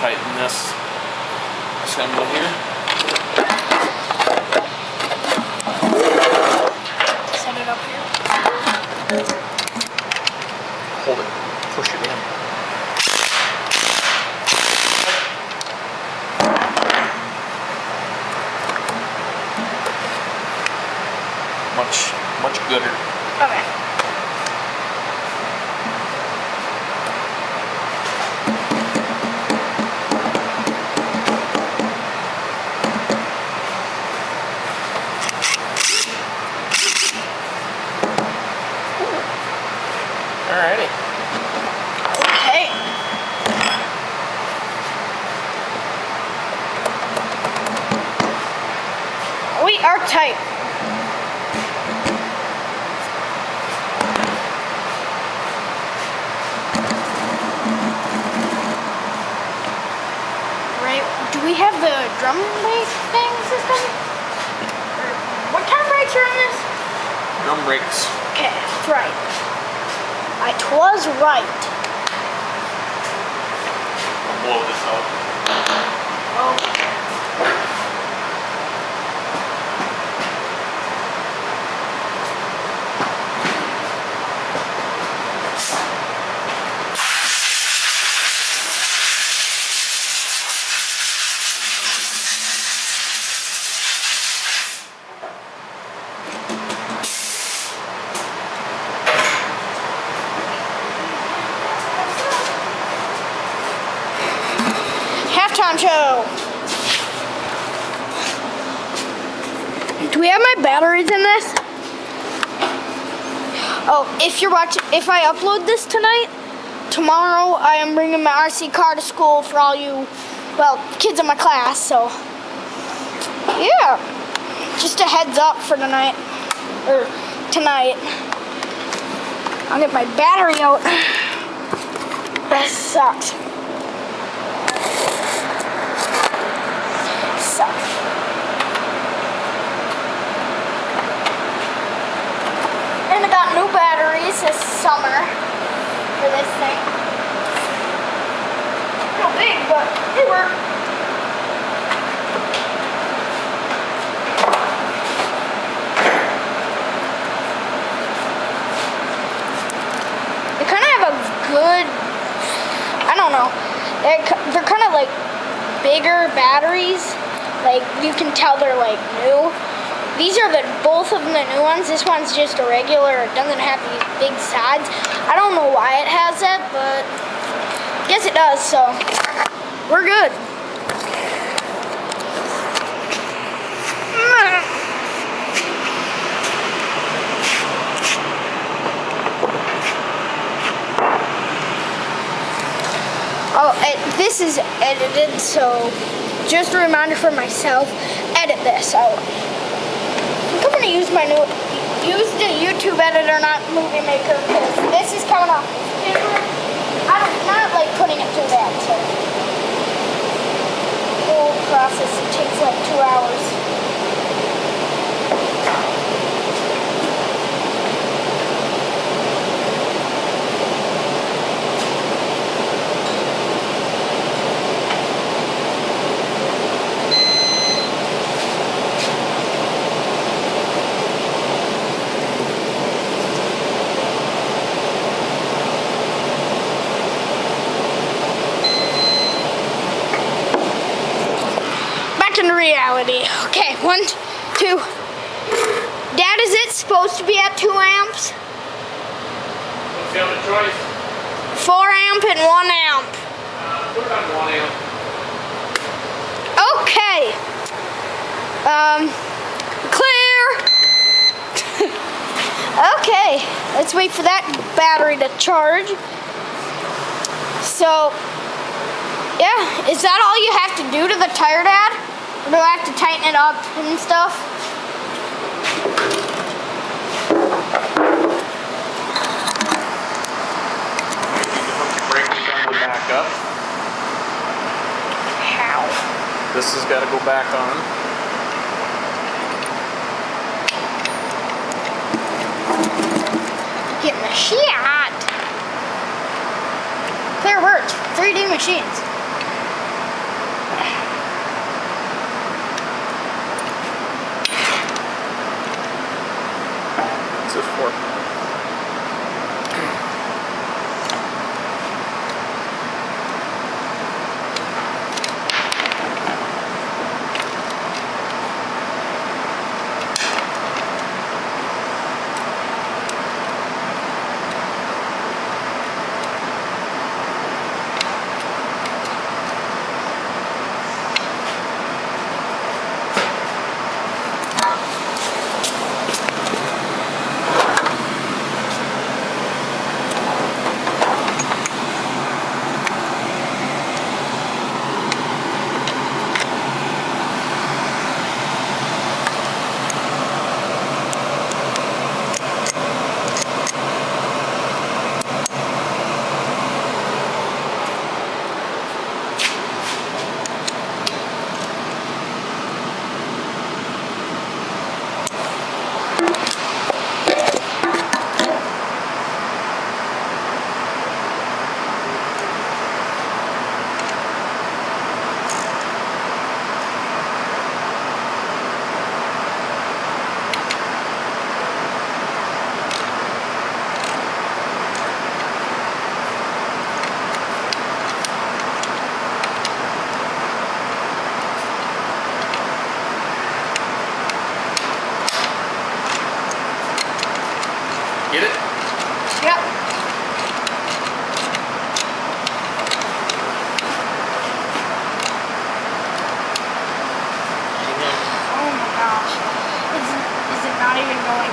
tighten this assembly here. Set it up here. Hold it. Push it in. Much gooder. Okay. Alrighty. Okay. We are tight. Right. Do we have the drum brake thing system? Or what kind of brakes are in this? Drum brakes. Okay, that's right. I was right. I'll blow this out. Halftime show. Do we have my batteries in this? Oh, if I upload this tonight, tomorrow I am bringing my RC car to school for all you, well, kids in my class, so yeah. Just a heads up for tonight. I'll get my battery out. That sucks. And I got new batteries this summer for this thing. Not big, but they work. They kind of have a good, I don't know, they're kind of like bigger batteries. Like, you can tell they're like new. These are both of them the new ones. This one's just a regular, it doesn't have these big sides. I don't know why it has that, but I guess it does, so we're good. Oh, this is edited, so just a reminder for myself, edit this out. I think I'm gonna use use the YouTube editor, not Movie Maker, because this is coming off different. I'm not like putting it through that, so the whole process takes like 2 hours. Reality. Okay, 1, 2. Dad, is it supposed to be at 2 amps? What's the other choice? 4 amp and 1 amp. Put it on 1 amp. Okay. Clear. Okay, let's wait for that battery to charge. So, yeah, is that all you have to do to the tire, Dad? Or do I have to tighten it up and stuff? Brake assembly back up. How? This has got to go back on. Get my shot. Clear works. 3D machines. for. Get it? Yep. Oh my gosh. Is it not even going?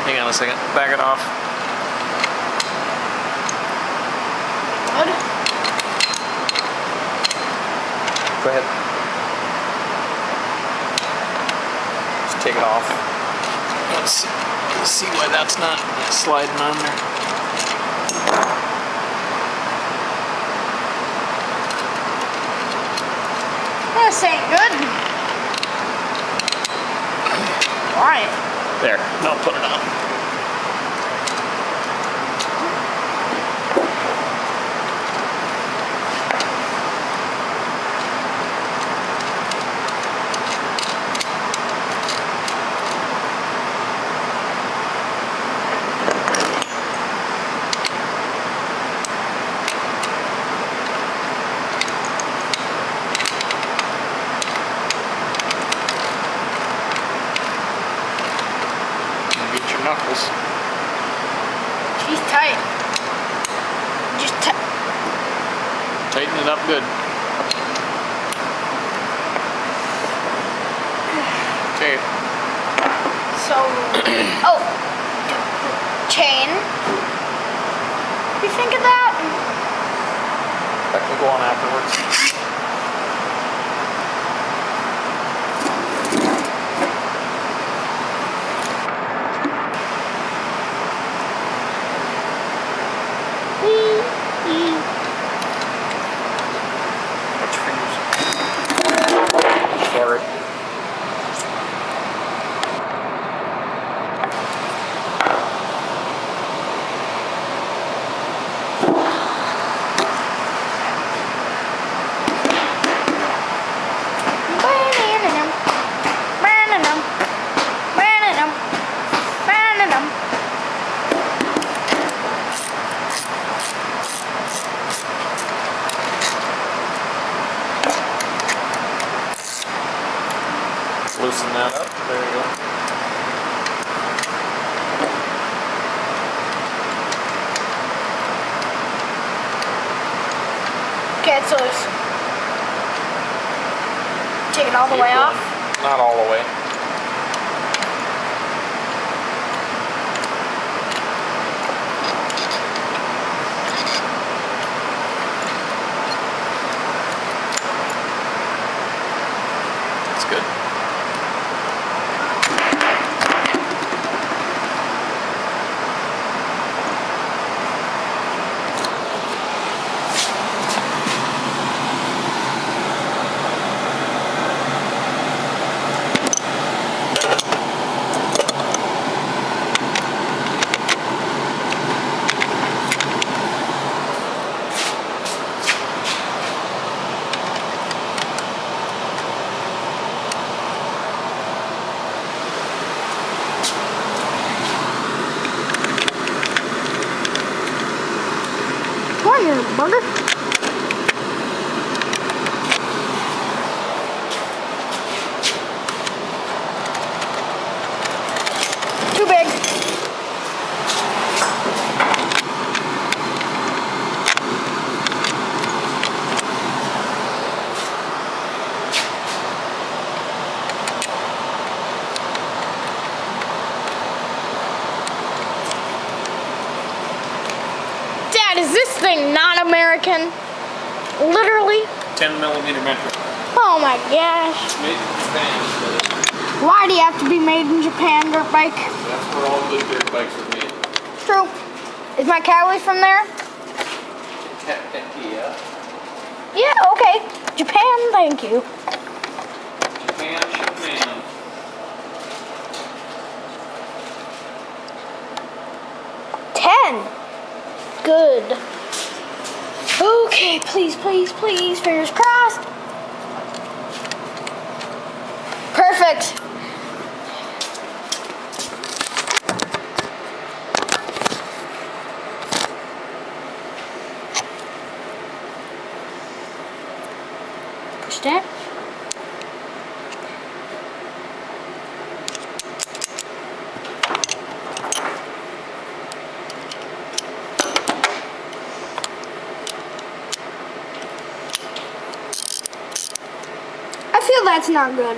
Hang on a second. Back it off. Good. Go ahead. Just take it off. Let's see why that's not sliding on there. This ain't good. Why? There. No, put it on. Get your knuckles. She's tight. Just Tighten it up good. Okay. so. Oh. Chain. You think of that? That can go on afterwards. Watch your fingers. Sorry. Loosen that up. There you go. Okay, it's loose. Take it all the Keep way going. off. Not all the way. That's good. here, bugger. Too big. Dad, is this thing not American? Literally? 10mm metric. Oh my gosh. Made in Japan. Why do you have to be made in Japan, dirt bike? That's where all good dirt bikes are made. True. Is my Cali from there? Yeah. Yeah, okay. Japan, thank you. Japan. 10. Good. Okay, please, please, please. Fingers crossed. Perfect. Push that. I feel that's not good.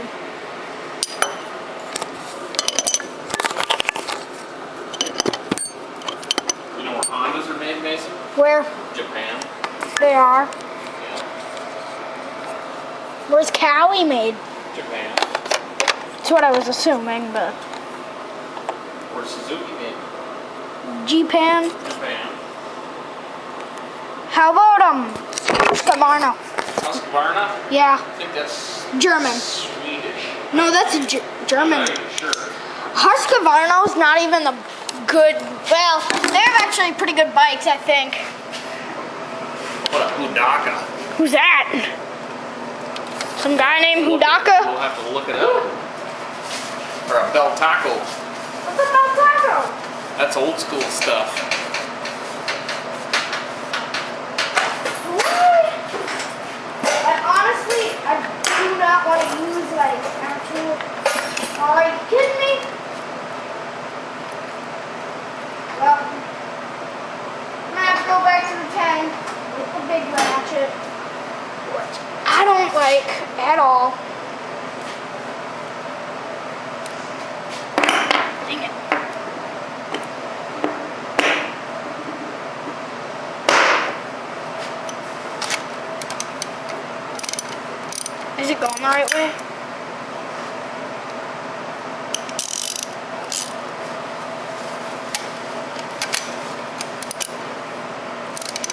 You know where Hondas are made, Mason? Where? Japan. They are. Yeah. Where's Cali made? Japan. That's what I was assuming, but. Where's Suzuki made? Japan. Japan. How about Husqvarna? Husqvarna? Yeah, I think that's German. Swedish. No, that's German. I'm not even sure. Husqvarna's not even the good. Well, they have actually pretty good bikes, I think. What a Hudaka. Who's that? Some guy named Hudaka? We'll have to look it up. Or a Bel Taco. What's a Bel Taco? That's old school stuff. But honestly, I do not want to use like actual. Are you kidding me? Well, I'm gonna have to go back to the 10 with the big ratchet, which I don't like at all. Dang it. Is it going the right way?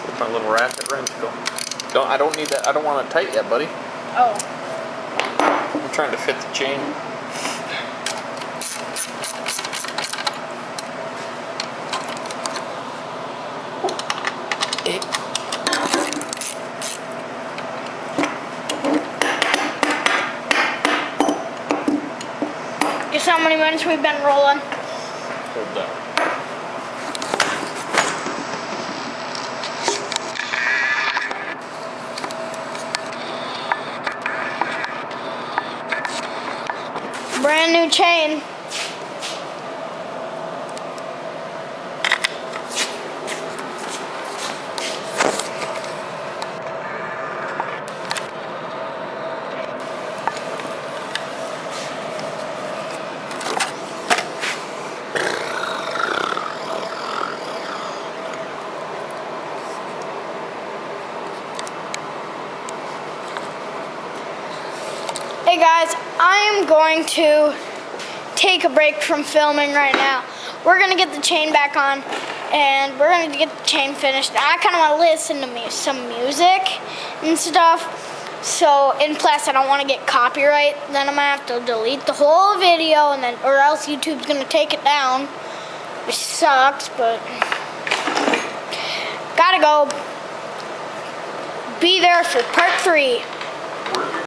Where's my little ratchet wrench go? I don't need that. I don't want it tight yet, buddy. Oh. I'm trying to fit the chain. Guess how many minutes we've been rolling? Hold that. Brand new chain. Hey guys, I am going to take a break from filming right now. We're gonna get the chain back on and we're gonna get the chain finished. I kind of want to listen to some music and stuff. So, and plus I don't want to get copyright. Then I'm gonna have to delete the whole video and then, or else YouTube's gonna take it down, which sucks, but gotta go. Be there for part 3.